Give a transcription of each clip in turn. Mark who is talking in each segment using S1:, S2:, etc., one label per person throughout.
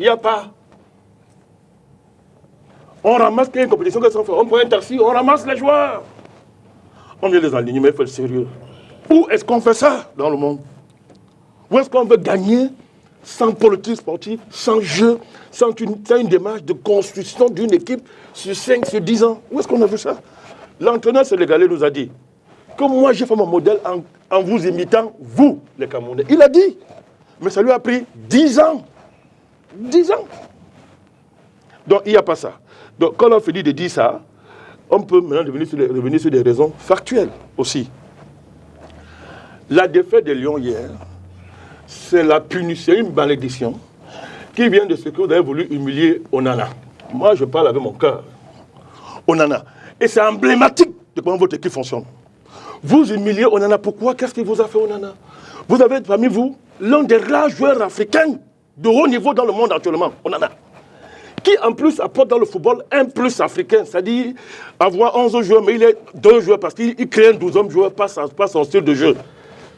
S1: Il n'y a pas. On ramasse qu'il y a une compétition qui sont faite. On prend un taxi, on ramasse les joueurs. On vient les aligner, mais il faut être sérieux. Où est-ce qu'on fait ça dans le monde? Où est-ce qu'on veut gagner sans politique sportive, sans jeu, sans une démarche de construction d'une équipe sur 5, sur 10 ans? Où est-ce qu'on a vu ça? L'entraîneur sénégalais nous a dit que moi j'ai fait mon modèle en vous imitant, vous, les Camerounais. Il a dit, mais ça lui a pris 10 ans. 10 ans. Donc il n'y a pas ça. Donc quand on a fini de dire ça, on peut maintenant revenir sur des raisons factuelles aussi. La défaite de Lyon hier, c'est la punition, une malédiction qui vient de ce que vous avez voulu humilier Onana. Moi, je parle avec mon cœur. Onana. Et c'est emblématique de comment votre équipe fonctionne. Vous humiliez Onana. Pourquoi? Qu'est-ce qu'il vous a fait, Onana? Vous avez parmi vous l'un des rares joueurs africains de haut niveau dans le monde actuellement, Onana. Qui en plus apporte dans le football un plus africain, c'est-à-dire avoir 11 joueurs, mais il est 2 joueurs parce qu'il crée un 12e joueur, pas son style de jeu.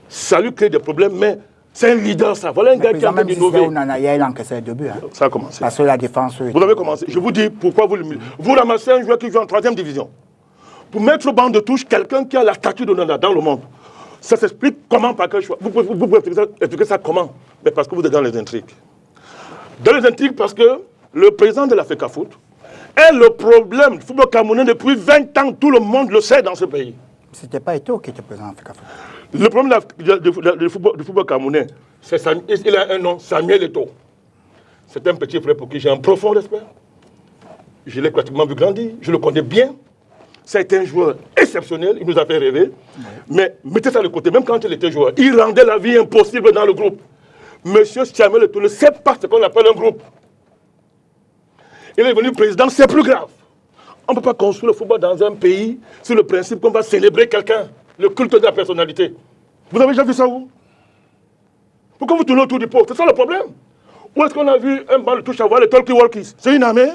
S1: Ça lui crée des problèmes, mais c'est un leader, ça. Voilà un gars qui a envie d'innover.
S2: Il a encaissé 2 buts. Hein.
S1: Ça a commencé.
S2: Parce que la défense...
S1: Vous avez commencé. Je vous dis pourquoi vous l'humiliez. Vous ramassez un joueur qui joue en 3e division. Pour mettre au banc de touche quelqu'un qui a la statue d'Onana dans le monde. Ça s'explique comment, par quel choix. Vous pouvez expliquer ça comment? Mais parce que vous êtes dans les intrigues. Dans les intrigues parce que le président de l'Africa Foot est le problème du football camerounais depuis 20 ans. Tout le monde le sait dans ce pays.
S2: C'était pas Eto'o qui était président de l'Africa Foot.
S1: Le problème du football camerounais, il a un nom, Samuel Eto'o. C'est un petit frère pour qui j'ai un profond respect. Je l'ai pratiquement vu grandir, je le connais bien. C'est un joueur exceptionnel, il nous a fait rêver. Oui. Mais mettez ça de côté, même quand il était joueur, il rendait la vie impossible dans le groupe. Monsieur Samuel Eto'o ne sait pas ce qu'on appelle un groupe. Il est devenu président, c'est plus grave. On ne peut pas construire le football dans un pays sur le principe qu'on va célébrer quelqu'un, le culte de la personnalité. Vous avez déjà vu ça où? Pourquoi vous tournez autour du pot? C'est ça le problème. Où est-ce qu'on a vu un banc de touche à voir les talkie-walkies? C'est une armée?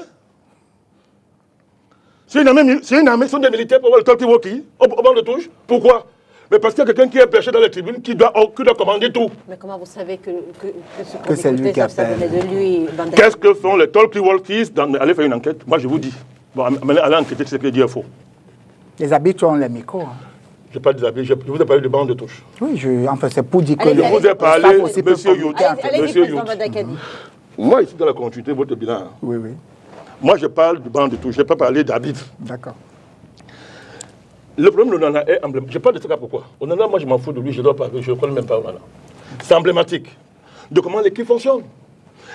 S1: C'est une armée, ce sont des militaires pour voir les talkie-walkies au banc de touche. Pourquoi? Mais parce qu'il y a quelqu'un qui est perché dans les tribunes qui doit commander tout.
S3: Mais comment vous savez que
S2: c'est lui qui appelle
S3: de lui?
S1: Qu'est-ce que font les talkie-walkies? Allez faire une enquête. Moi, je vous dis. Bon, allez enquêter ce que dit faux.
S2: Les habitués ont les micros. Hein.
S1: Je n'ai pas des habits, je vous ai parlé de banc de touche.
S2: Oui, enfin, c'est pour dire que...
S1: Je vous ai parlé, monsieur Yout.
S3: Monsieur Yout.
S1: Moi, ici, dans la continuité de votre bilan.
S2: Oui, oui.
S1: Moi, je parle de banc de touche, je n'ai pas parlé d'arbitre.
S2: D'accord.
S1: Le problème de Onana est emblématique. Je parle de ça pourquoi? Onana, moi, je m'en fous de lui, je ne connais même pas Onana. C'est emblématique de comment l'équipe fonctionne.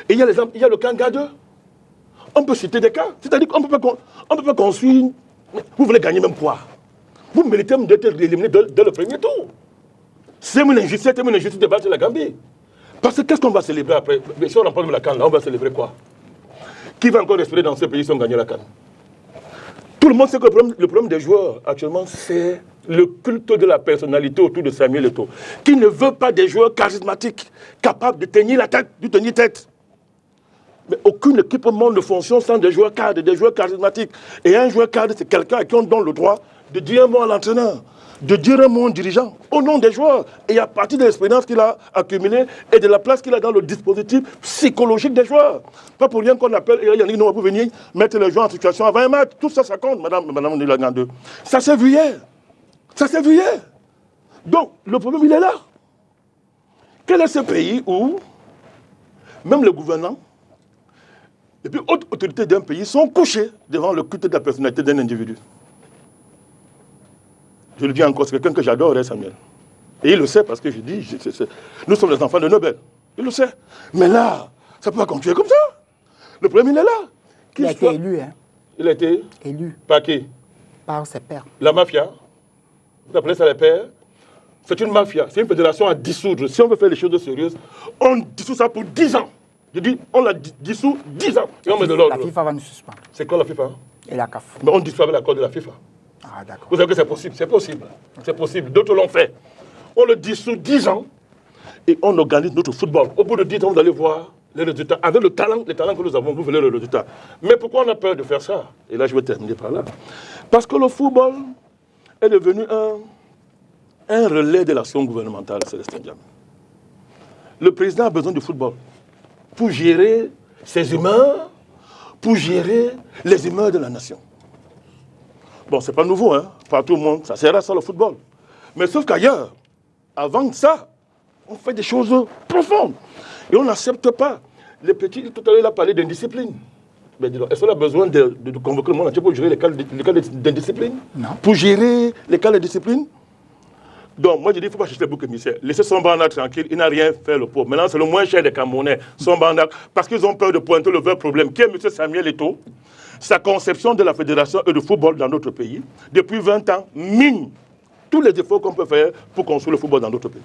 S1: Et il y a le Kanga 2. On peut citer des cas. C'est-à-dire qu'on ne peut pas construire... Vous voulez gagner même quoi? Vous méritez d'être éliminé dès le premier tour. C'est une injustice de battre la Gambie. Parce que qu'est-ce qu'on va célébrer après? Si on remporte la CAN, là, on va célébrer quoi? Qui va encore respirer dans ce pays si on gagne la CAN? Tout le monde sait que le problème des joueurs, actuellement, c'est le culte de la personnalité autour de Samuel Eto'o, qui ne veut pas des joueurs charismatiques, capables de tenir la tête, de tenir tête. Mais aucune équipe au monde ne fonctionne sans des joueurs cadres, des joueurs charismatiques. Et un joueur cadre, c'est quelqu'un à qui on donne le droit de dire un mot à l'entraîneur, de dire un mot au dirigeant, au nom des joueurs. Et à partir de l'expérience qu'il a accumulée et de la place qu'il a dans le dispositif psychologique des joueurs. Pas pour rien qu'on appelle, et Yannick Noah pour venir mettre les joueurs en situation avant un match. Tout ça, ça compte, madame Nilagande. Ça s'est vu hier. Ça s'est vu hier. Donc, le problème, il est là. Quel est ce pays où même le gouvernement et puis autres autorités d'un pays sont couchées devant le culte de la personnalité d'un individu? Je le dis encore, c'est quelqu'un que j'adore, Samuel. Et il le sait parce que je dis, nous sommes les enfants de Nobel. Il le sait. Mais là, ça ne peut pas continuer comme ça. Le problème, il est là.
S2: Il a été élu. Hein.
S1: Il a été
S2: élu.
S1: Par qui?
S2: Par ses pairs.
S1: La mafia. Vous appelez ça les pairs? C'est une mafia. C'est une fédération à dissoudre. Si on veut faire les choses sérieuses, on dissout ça pour 10 ans. Je dis, on la dissout 10 ans. Et on met de l'ordre.
S2: La FIFA va nous suspendre.
S1: C'est quoi la FIFA?
S2: Et la CAF.
S1: Mais on dissout avec l'accord de la FIFA.
S2: Ah, d'accord.
S1: Vous savez que c'est possible? C'est possible. C'est possible. D'autres l'ont fait. On le dissout 10 ans et on organise notre football. Au bout de 10 ans, vous allez voir les résultats. Avec les talents que nous avons, vous verrez le résultat. Mais pourquoi on a peur de faire ça? Et là, je vais terminer par là. Parce que le football est devenu un relais de l'action gouvernementale, Célestin Diamé. Le président a besoin du football pour gérer ces humains pour gérer les humeurs de la nation. Bon, c'est pas nouveau, hein. Partout au monde, ça sert à ça le football. Mais sauf qu'ailleurs, avant ça, on fait des choses profondes. Et on n'accepte pas. Les petits, tout à l'heure, il a parlé d'indiscipline. Mais dis donc, est-ce qu'on a besoin de convoquer le monde entier pour gérer les cas d'indiscipline?
S2: Non.
S1: Pour gérer les cas d'indiscipline? Donc, moi, je dis, il ne faut pas chercher le bouc émissaire. Laissez Sombanda tranquille, il n'a rien fait, le pauvre. Maintenant, c'est le moins cher des Camerounais, Sombanda, parce qu'ils ont peur de pointer le vrai problème, qui est M. Samuel Eto'o. Sa conception de la fédération et de football dans notre pays, depuis 20 ans, mine tous les efforts qu'on peut faire pour construire le football dans notre pays.